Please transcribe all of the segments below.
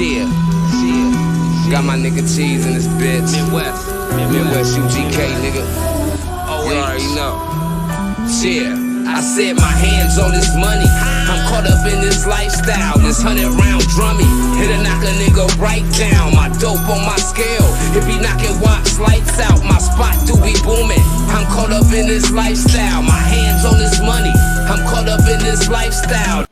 Got my nigga T's in this bitch. Midwest UGK, nigga. You already know. I set my hands on this money. I'm caught up in this lifestyle. This 100-round drummy. It'll knock a nigga right down. My dope on my scale. It be knocking watch lights out. My spot do be booming. I'm caught up in this lifestyle. My hands on this money. I'm caught up in this lifestyle.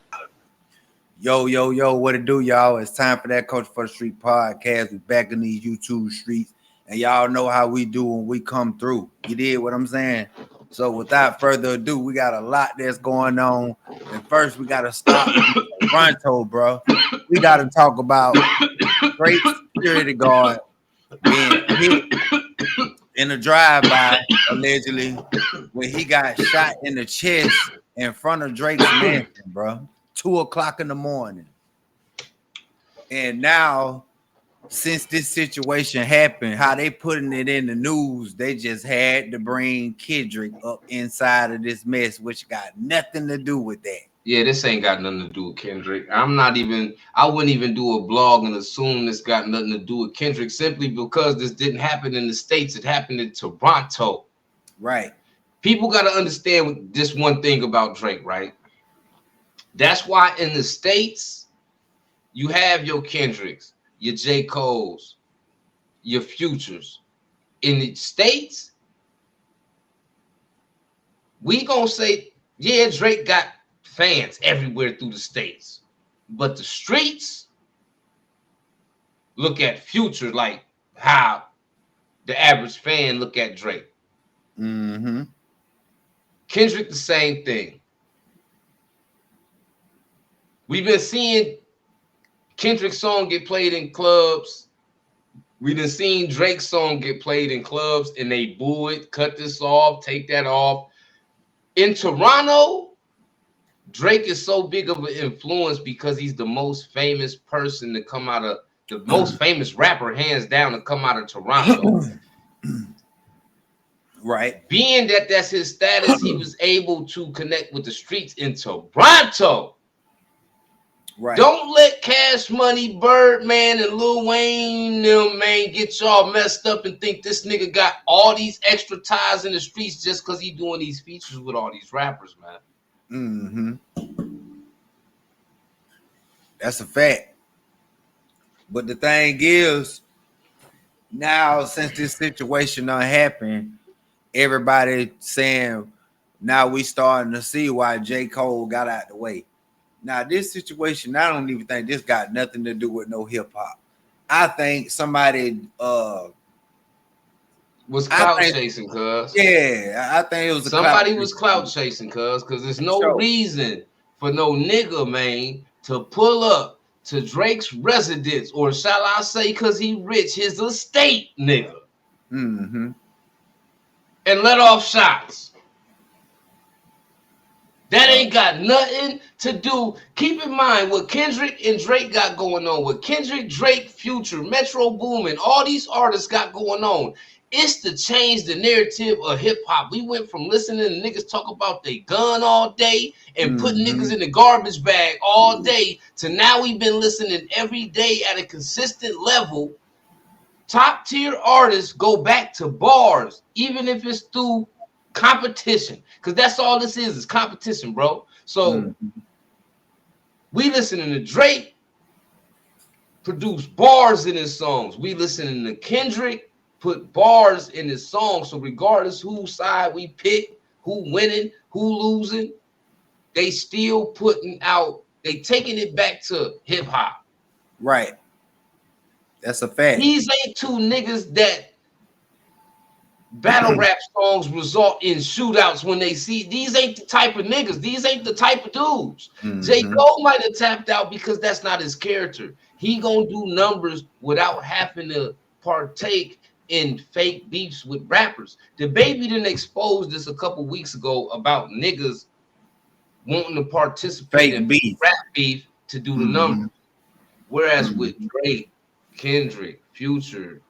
Yo, what it do, y'all? It's time for that Coach for the Street podcast. We back in these YouTube streets, and y'all know how we do when we come through. You did what I'm saying? So without further ado, we got a lot that's going on. And first, we got to stop Toronto, bro. We got to talk about great security guard being hit in a drive-by, allegedly, when he got shot in the chest in front of Drake's mansion, bro. 2:00 in the morning. And now, since this situation happened, how they putting it in the news, they just had to bring Kendrick up inside of this mess, which got nothing to do with that. Yeah, this ain't got nothing to do with Kendrick. I wouldn't even do a blog and assume this got nothing to do with Kendrick simply because this didn't happen in the States. It happened in Toronto. Right. People got to understand this one thing about Drake, right? That's why in the States, you have your Kendricks, your J. Cole's, your Futures. In the States, we gonna say, yeah, Drake got fans everywhere through the States. But the streets look at Future like how the average fan look at Drake. Mm-hmm. Kendrick, the same thing. We've been seeing Kendrick's song get played in clubs. We've been seeing Drake's song get played in clubs, and they boo it, cut this off, take that off. In Toronto, Drake is so big of an influence because he's the most famous person to come out of, the most famous rapper, hands down, to come out of Toronto. Right. Being that that's his status, he was able to connect with the streets in Toronto. Right. Don't let Cash Money, Birdman, and Lil Wayne, man, get y'all messed up and think this nigga got all these extra ties in the streets just because he doing these features with all these rappers, man. Mm-hmm. That's a fact. But the thing is, now since this situation done happened, everybody saying now we starting to see why J. Cole got out the way. Now, this situation, I don't even think this got nothing to do with no hip hop. I think somebody was clout chasing, cuz. Yeah, I think it was somebody was clout chasing, cuz there's no reason for no nigga, man, to pull up to Drake's residence, or shall I say, because he rich, his estate, nigga. Mm-hmm. And let off shots. That ain't got nothing to do. Keep in mind what Kendrick and Drake got going on. What Kendrick, Drake, Future, Metro Boomin, all these artists got going on. It's to change the narrative of hip hop. We went from listening to niggas talk about they gun all day and putting niggas in the garbage bag all day to now we've been listening every day at a consistent level. Top tier artists go back to bars, even if it's through competition, because that's all this is competition, bro. So we listening to Drake produce bars in his songs. We listening to Kendrick put bars in his songs. So regardless whose side we pick, who winning, who losing, they still putting out, they taking it back to hip hop. Right. That's a fact. These ain't two niggas that battle rap songs result in shootouts when they see. These ain't the type of niggas. These ain't the type of dudes. J. Cole might have tapped out because that's not his character. He gonna do numbers without having to partake in fake beefs with rappers. The Baby didn't expose this a couple weeks ago about niggas wanting to participate in rap beef to do the numbers. Whereas with Drake, Kendrick, Future,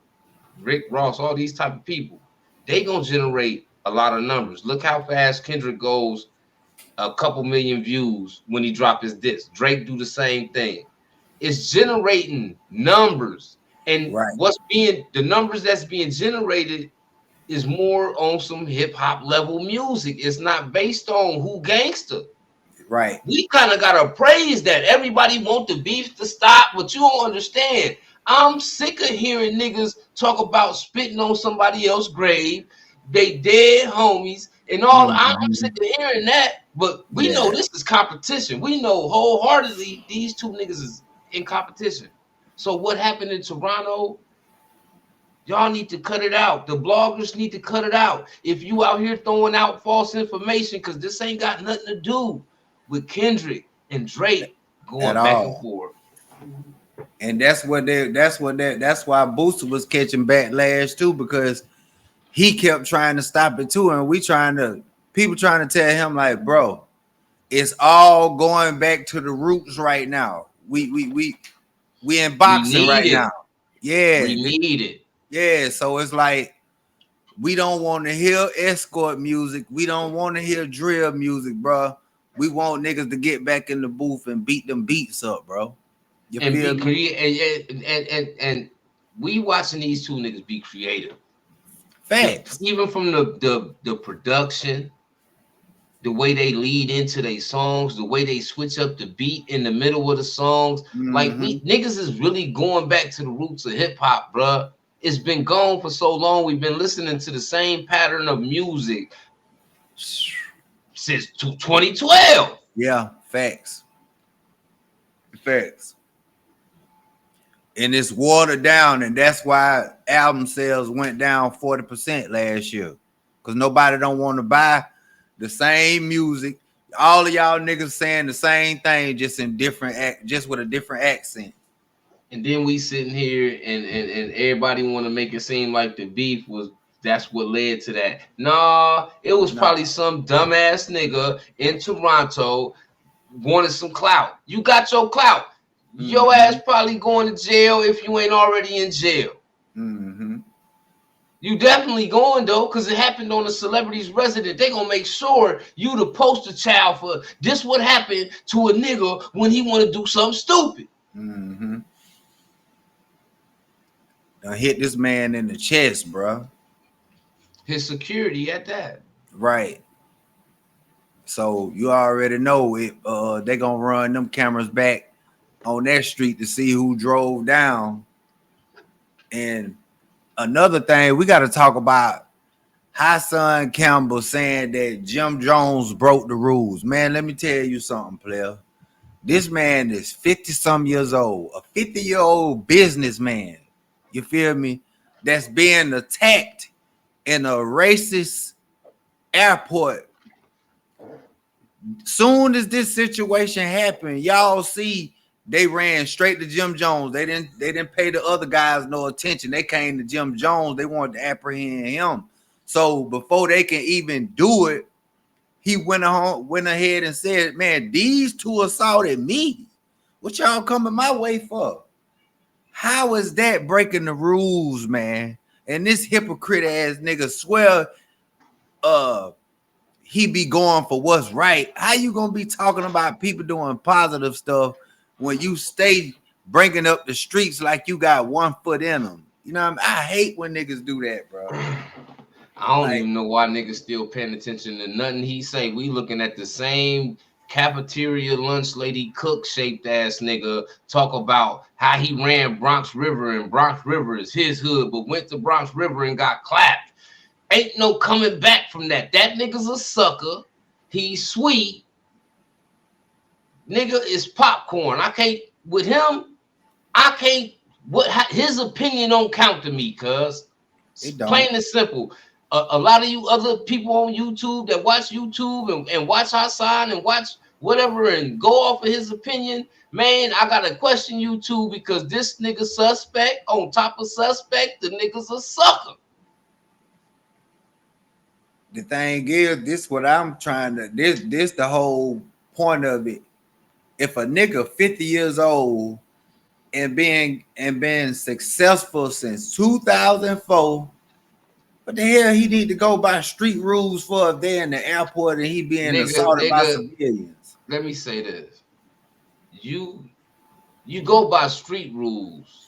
Rick Ross, all these type of people, they gonna generate a lot of numbers. Look how fast Kendrick goes, a couple million views when he drop his disc. Drake do the same thing. it's generating numbers, and Right. the numbers that's being generated is more on some hip hop level music. It's not based on who gangster. Right. We kind of gotta praise that. Everybody want the beef to stop, but you don't understand. I'm sick of hearing niggas talk about spitting on somebody else's grave, they dead homies, and all. I'm sick of hearing that. But we know Yeah. this is competition. We know wholeheartedly these two niggas is in competition. So what happened in Toronto? Y'all need to cut it out. The bloggers need to cut it out. If you out here throwing out false information, because this ain't got nothing to do with Kendrick and Drake At going back and all. forth. And that's why Booster was catching backlash too, because he kept trying to stop it too. And people trying to tell him, like, bro, it's all going back to the roots right now. We in boxing right now. Yeah. We need it. Yeah. So it's like, we don't want to hear escort music. We don't want to hear drill music, bro. We want niggas to get back in the booth and beat them beats up, bro. You And feel be me? and we watching these two niggas be creative. Facts. Even from the production, the way they lead into their songs, the way they switch up the beat in the middle of the songs. Like niggas is really going back to the roots of hip hop, bruh. It's been gone for so long. We've been listening to the same pattern of music since 2012. Yeah, facts. Facts. And it's watered down, and that's why album sales went down 40% last year. Because nobody don't want to buy the same music. All of y'all niggas saying the same thing, just with a different accent. And then we sitting here and everybody want to make it seem like the beef that's what led to that. Nah, it was probably some dumbass nigga in Toronto wanted some clout. You got your clout. Your ass probably going to jail if you ain't already in jail. You definitely going though, because it happened on a celebrity's resident. They gonna make sure you the poster child for this. What happened to a nigga when he want to do something stupid? Now hit this man in the chest, bro. His security at that. Right. So you already know it. They gonna run them cameras back on that street to see who drove down. And another thing, we got to talk about Hassan Campbell saying that Jim Jones broke the rules. Man, let me tell you something, player. This man is 50-some years old, a 50-year-old businessman. You feel me? That's being attacked in a racist airport. Soon as this situation happened, y'all see they ran straight to Jim Jones. They didn't pay the other guys no attention. They came to Jim Jones. They wanted to apprehend him. So before they can even do it, he went ahead and said, man, these two assaulted me. What y'all coming my way for? How is that breaking the rules, man? And this hypocrite ass nigga swear he be going for what's right. How you gonna be talking about people doing positive stuff when you stay bringing up the streets like you got one foot in them? You know what I mean? I hate when niggas do that, bro. I don't even know why niggas still paying attention to nothing he say. We looking at the same cafeteria lunch lady cook shaped ass nigga talk about how he ran Bronx River, and Bronx River is his hood, but went to Bronx River and got clapped. Ain't no coming back from that. That nigga's a sucker. He's sweet. Nigga is popcorn. I can't with him. I can't. His opinion don't count to me, cuz it's plain and simple. A lot of you other people on YouTube that watch YouTube and watch Hassan and watch whatever and go off of his opinion, man, I gotta question YouTube, because this nigga suspect on top of suspect, the nigga's a sucker. The thing is, this what I'm trying to. This the whole point of it. If a nigga 50 years old and been successful since 2004. What the hell he need to go by street rules for if they're in the airport and he being assaulted by civilians? Let me say this. You go by street rules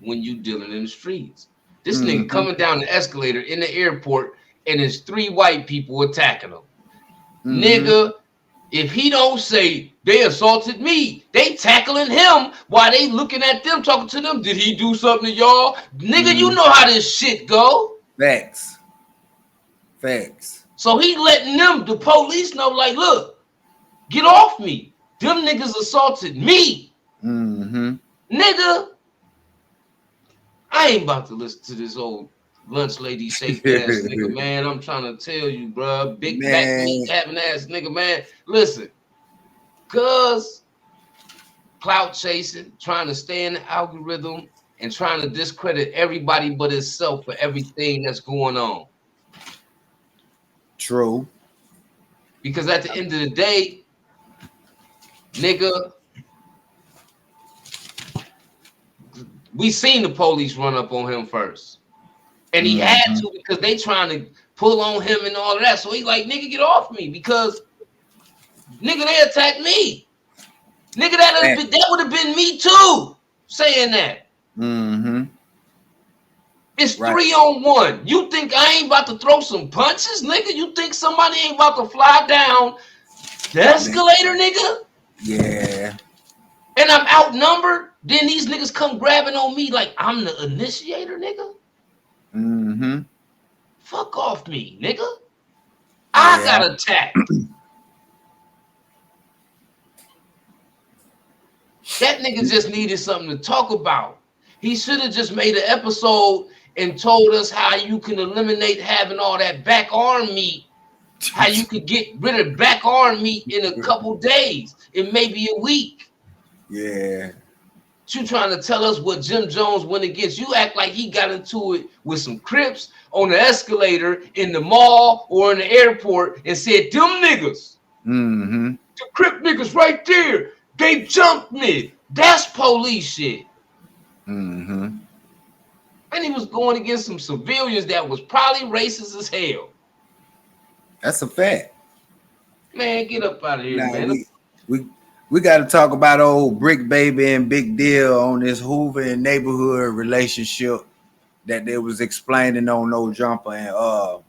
when you dealing in the streets. This nigga coming down the escalator in the airport, and there's 3 white people attacking him. Nigga, if he don't say they assaulted me, they tackling him while they looking at them, talking to them. Did he do something to y'all? Nigga, you know how this shit go. Facts. So he letting them, the police, know, like, look, get off me. Them niggas assaulted me. Nigga, I ain't about to listen to this old lunch lady safe ass nigga, man. I'm trying to tell you, bro. Big back meat having ass nigga, man. Listen, cuz clout chasing, trying to stay in the algorithm and trying to discredit everybody but himself for everything that's going on. True. Because at the end of the day, nigga, we seen the police run up on him first. And he had to, because they trying to pull on him and all of that. So he like, nigga, get off me, because nigga, they attacked me. Nigga, that would have been me too, saying that. It's 3 on 1. You think I ain't about to throw some punches, nigga? You think somebody ain't about to fly down the escalator, nigga? Yeah. And I'm outnumbered? Then these niggas come grabbing on me like I'm the initiator, nigga? Fuck off me, nigga. I got attacked. That nigga just needed something to talk about. He should have just made an episode and told us how you can eliminate having all that back arm meat, how you could get rid of back arm meat in a couple days, in maybe a week. Yeah. You trying to tell us what Jim Jones went against? You act like he got into it with some Crips on the escalator in the mall or in the airport and said, them niggas, the Crip niggas right there, they jumped me. That's police shit. And he was going against some civilians that was probably racist as hell. That's a fact. Man, get up out of here, man. We got to talk about old Bricc Baby and Big Deal on this Hoover and neighborhood relationship that they was explaining on No Jumper. And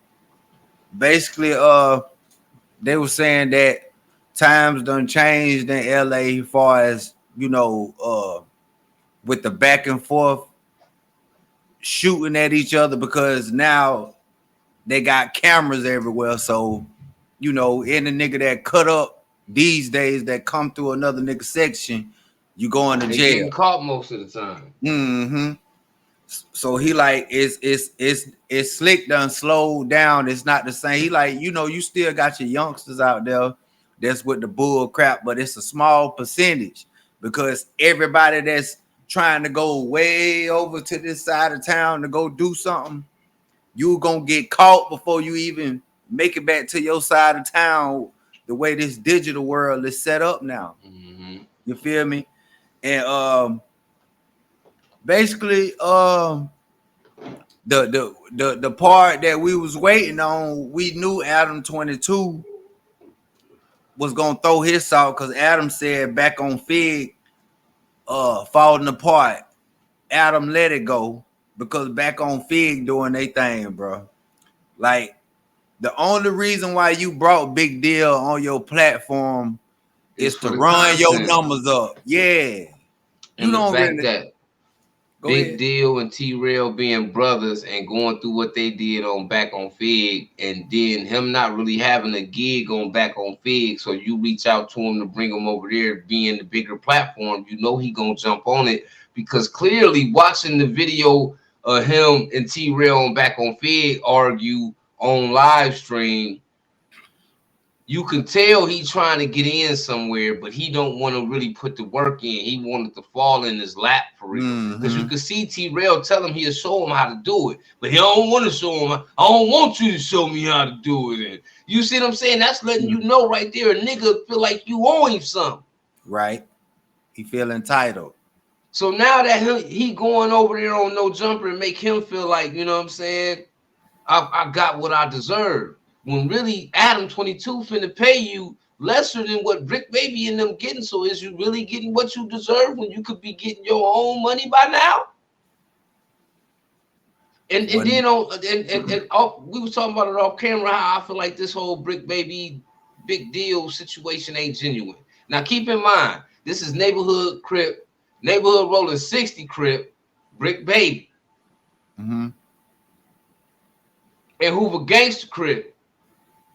basically they were saying that times done changed in LA as far as, you know, with the back and forth shooting at each other, because now they got cameras everywhere. So, you know, any nigga that cut up these days that come through another nigga section, you going to jail. Getting caught most of the time. So he like, it's slick done slowed down. It's not the same. He like, you know, you still got your youngsters out there that's with the bull crap, but it's a small percentage, because everybody that's trying to go way over to this side of town to go do something, you gonna get caught before you even make it back to your side of town, the way this digital world is set up now. You feel me? And basically the part that we was waiting on, we knew Adam 22 was gonna throw his salt, because Adam said back on Figg falling apart, Adam let it go, because back on Figg doing their thing, bro. Like, the only reason why you brought Big Deal on your platform is to run your numbers up. Yeah. And the fact that Big Deal and T-Rell being brothers and going through what they did on back on Figg, and then him not really having a gig on back on Figg, so you reach out to him to bring him over there, being the bigger platform, you know he gonna jump on it, because clearly watching the video of him and T-Rell on back on Figg argue on live stream, you can tell he trying to get in somewhere, but he don't want to really put the work in. He wanted to fall in his lap for real, because you can see T-Rell tell him he'll show him how to do it, but he don't want to show him. I don't want you to show me how to do it. And you see what I'm saying? That's letting you know right there, a nigga feel like you owe him something. Right. He feel entitled. So now that he going over there on No Jumper and make him feel like, you know what I'm saying, I got what I deserve. When really Adam 22 finna pay you lesser than what Bricc Baby and them getting. So is you really getting what you deserve when you could be getting your own money by now? And then we was talking about it off camera how I feel like this whole Bricc Baby big deal situation ain't genuine. Now keep in mind, this is neighborhood rolling 60 Crip, Bricc Baby. Mm-hmm. And Hoover Gangster Crip,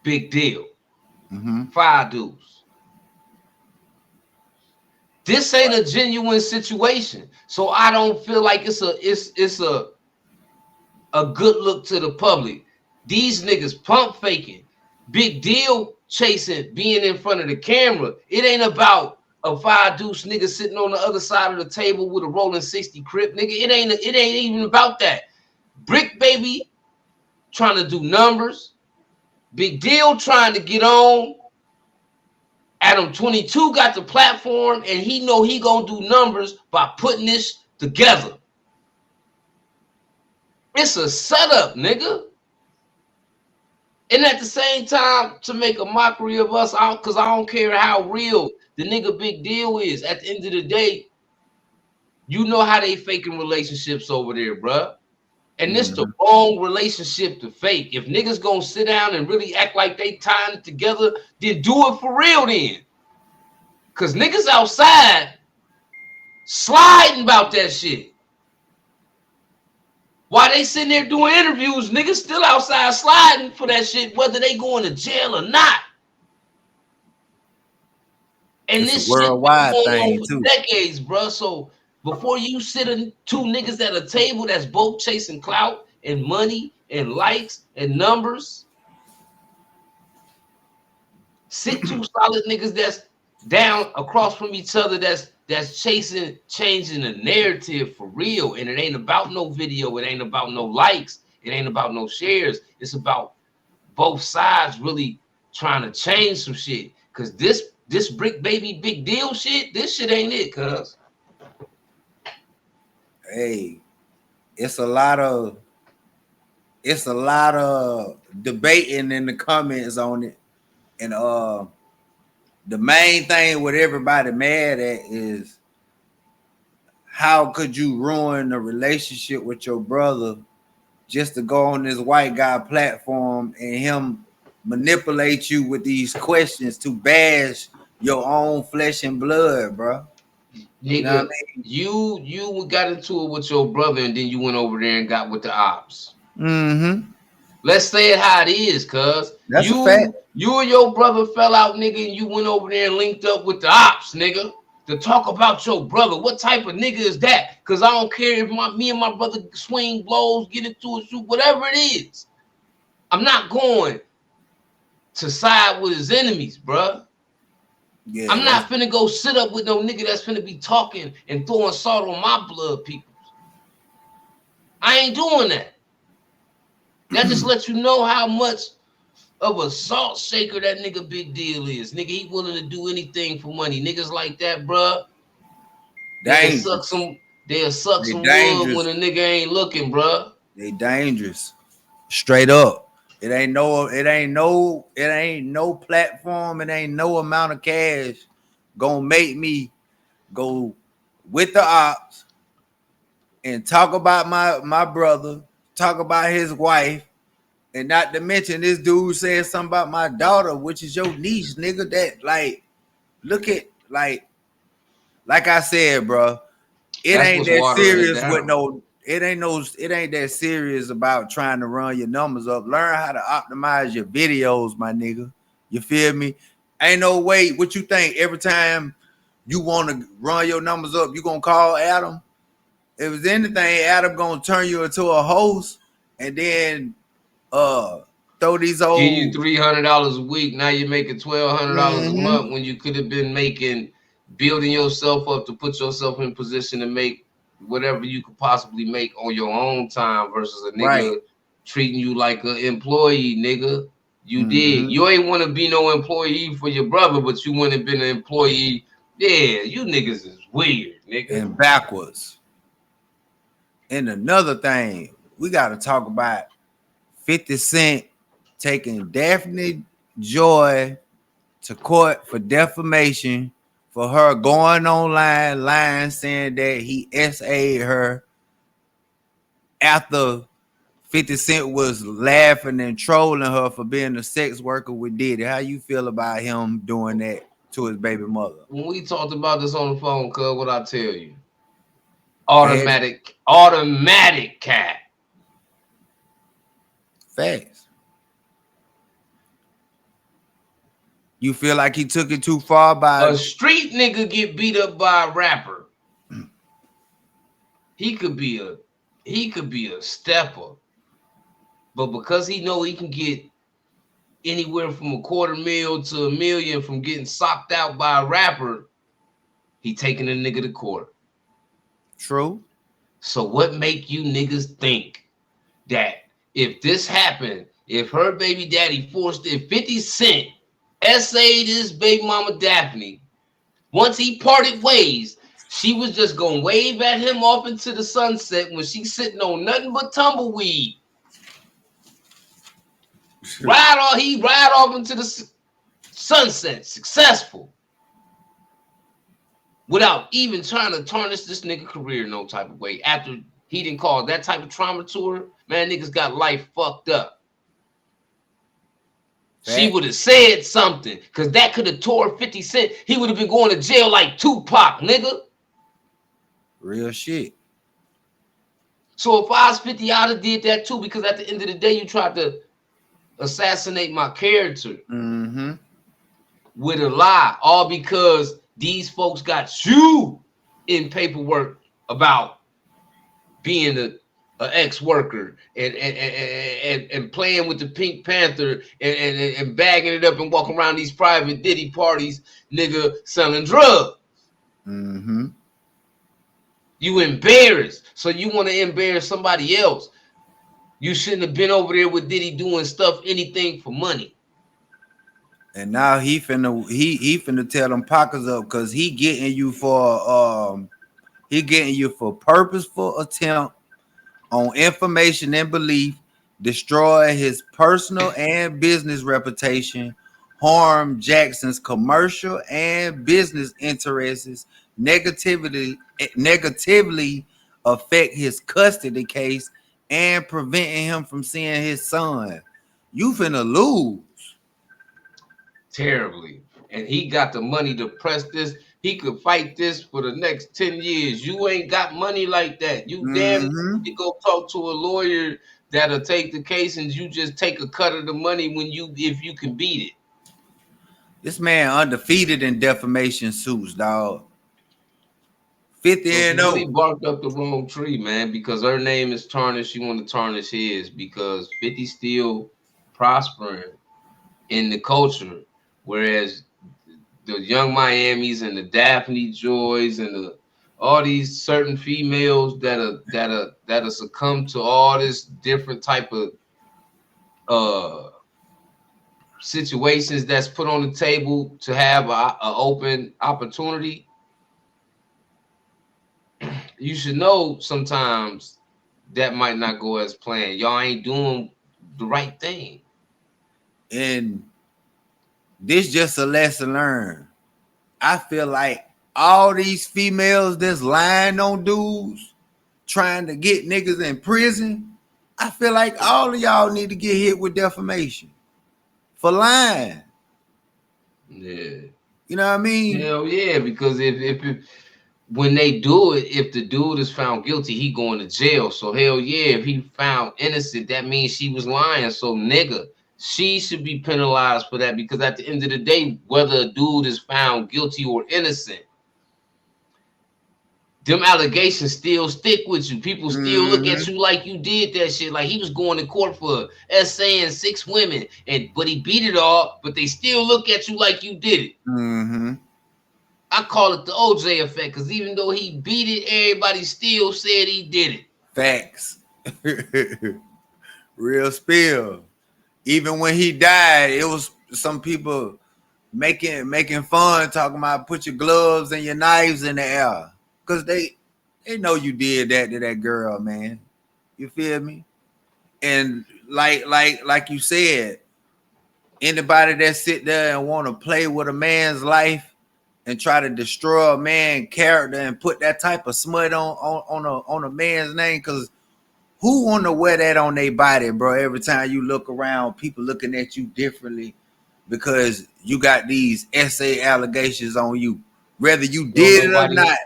big deal. Mm-hmm. 5 dudes. This ain't a genuine situation. So I don't feel like it's a good look to the public. These niggas pump faking, big deal chasing, being in front of the camera. It ain't about a 5 deuce nigga sitting on the other side of the table with a rolling 60 Crip, nigga. It ain't even about that. Bricc Baby trying to do numbers, big deal trying to get on. Adam 22 got the platform and he know he gonna do numbers by putting this together. It's a setup, nigga. And at the same time, to make a mockery of us, because I don't care how real the nigga big deal is. At the end of the day, you know how they faking relationships over there, bruh. And this the wrong relationship to fake. If niggas gonna sit down and really act like they tying it together, then do it for real then. Because niggas outside sliding about that shit. While they sitting there doing interviews, niggas still outside sliding for that shit, whether they going to jail or not. And it's this a worldwide shit been going thing on for too. decades, bro. So before you sit in 2 niggas at a table that's both chasing clout and money and likes and numbers, sit 2 solid niggas that's down across from each other that's chasing, changing the narrative for real. And it ain't about no video. It ain't about no likes. It ain't about no shares. It's about both sides really trying to change some shit. Because this Bricc Baby big deal shit, this shit ain't it, cuz. Hey, it's a lot of debating in the comments on it. And the main thing with everybody mad at is how could you ruin a relationship with your brother just to go on this white guy platform and him manipulate you with these questions to bash your own flesh and blood, bro? Nigga, you know what I mean? you got into it with your brother and then you went over there and got with the ops. Mm-hmm. Let's say it how it is, cuz. That's a fact. You and your brother fell out, nigga, and you went over there and linked up with the ops, nigga, to talk about your brother. What type of nigga is that? Because I don't care if me and my brother swing blows, get into a shoot, whatever it is. I'm not going to side with his enemies, bruh. Yeah, I'm not finna go sit up with no nigga that's finna be talking and throwing salt on my blood, people. I ain't doing that. That just lets you know how much of a salt shaker that nigga big deal is. Nigga, he willing to do anything for money. Niggas like that, bruh. They'll suck some wood when a nigga ain't looking, bruh. They dangerous. Straight up. It ain't no platform, it ain't no amount of cash gonna make me go with the ops and talk about my brother, talk about his wife, and not to mention this dude said something about my daughter, which is your niece, nigga. That like, look at like I said, bro. It ain't that serious with no. It ain't that serious about trying to run your numbers up. Learn how to optimize your videos, my nigga. You feel me? Ain't no way. What you think? Every time you want to run your numbers up, you gonna call Adam? If it's anything, Adam gonna turn you into a host and then throw these old. Give you $300 a week. Now you're making $1,200 a month when you could have been building yourself up to put yourself in position to make whatever you could possibly make on your own time versus a nigga treating you like an employee, nigga. You dig? You ain't want to be no employee for your brother, but you want to be an employee. Yeah, you niggas is weird, nigga. And backwards. And another thing, we got to talk about 50 Cent taking Daphne Joy to court for defamation for her going online lying saying that he SA'd her after 50 Cent was laughing and trolling her for being a sex worker with Diddy. How you feel about him doing that to his baby mother? When we talked about this on the phone, cuz, what I tell you? Cash. Automatic cat. Facts. You feel like he took it too far by a street nigga get beat up by a rapper. He could be a stepper, but because he know he can get anywhere from $250,000 to $1 million from getting socked out by a rapper, he taking a nigga to court. True. So what make you niggas think that if this happened, if her baby daddy forced it, 50 Cent essayed his baby mama Daphne, once he parted ways, she was just gonna wave at him off into the sunset when she's sitting on nothing but tumbleweed. He ride off into the sunset, successful, without even trying to tarnish this nigga career no type of way. After he didn't call that type of trauma to her, man, niggas got life fucked up. Fact. She would have said something, because that could have tore 50 Cent. He would have been going to jail like Tupac, nigga. Real shit. So if I was 50, I'd have did that too, because at the end of the day, you tried to assassinate my character with a lie, all because these folks got you in paperwork about being an ex-worker and playing with the Pink Panther and bagging it up and walking around these private Diddy parties, nigga, selling drugs. You embarrassed, so you want to embarrass somebody else. You shouldn't have been over there with Diddy doing stuff, anything for money. And now he finna tear them pockets up, because he getting you for purposeful attempt on information and belief, destroy his personal and business reputation, harm Jackson's commercial and business interests, negatively affect his custody case, and preventing him from seeing his son. You finna lose. Terribly. And he got the money to press this. He could fight this for the next 10 years. You ain't got money like that. You damn you go talk to a lawyer that'll take the case, and you just take a cut of the money if you can beat it. This man undefeated in defamation suits, dog. 50 and 0. Really barked up the wrong tree, man, because her name is tarnished. You want to tarnish his, because 50 still prospering in the culture, whereas the Young Miamis and the Daphne Joys and all these certain females that succumb to all this different type of situations that's put on the table to have a open opportunity. You should know sometimes that might not go as planned. Y'all ain't doing the right thing. And this just a lesson learned. I feel like all these females that's lying on dudes, trying to get niggas in prison, I feel like all of y'all need to get hit with defamation for lying. Yeah. You know what I mean? Hell yeah, because if when they do it, if the dude is found guilty, he going to jail. So hell yeah, if he found innocent, that means she was lying. So nigga, she should be penalized for that, because at the end of the day, whether a dude is found guilty or innocent, them allegations still stick with you. People still look at you like you did that shit. Like he was going to court for essaying 6 women, but he beat it all, but they still look at you like you did it. I call it the OJ effect, because even though he beat it, everybody still said he did it. Facts. Real spill. Even when he died, it was some people making fun, talking about put your gloves and your knives in the air, because they know you did that to that girl, man. You feel me? And like you said, anybody that sit there and want to play with a man's life and try to destroy a man's character and put that type of smut on a man's name, because who want to wear that on their body, bro? Every time you look around, people looking at you differently because you got these SA allegations on you, whether you did it or not.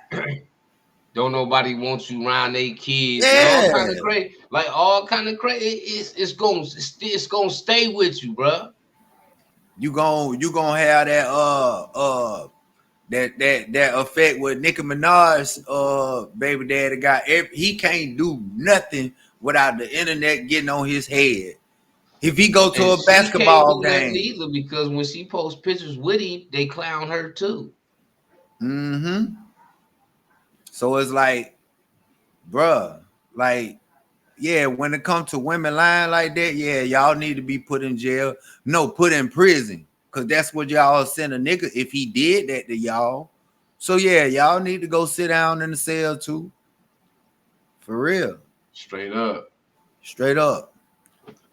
Don't nobody want you around their kids. Yeah. All kind of crazy. Like all kind of crazy. It's gonna stay with you, bro. You gonna have that effect with Nicki Minaj baby daddy got. He can't do nothing without the internet getting on his head. If he go to a basketball game, either, because when she posts pictures with him, they clown her too. Mm-hmm. So it's like, bruh, like, yeah, when it comes to women lying like that, yeah, y'all need to be put in jail. No, put in prison. Because that's what y'all send a nigga if he did that to y'all. So yeah, y'all need to go sit down in the cell too. For real. Straight up. Straight up.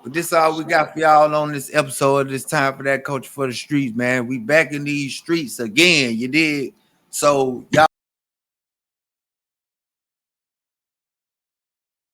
But this is all we got for y'all on this episode. This time for that Coach for the Streets, man. We back in these streets again. You did. So y'all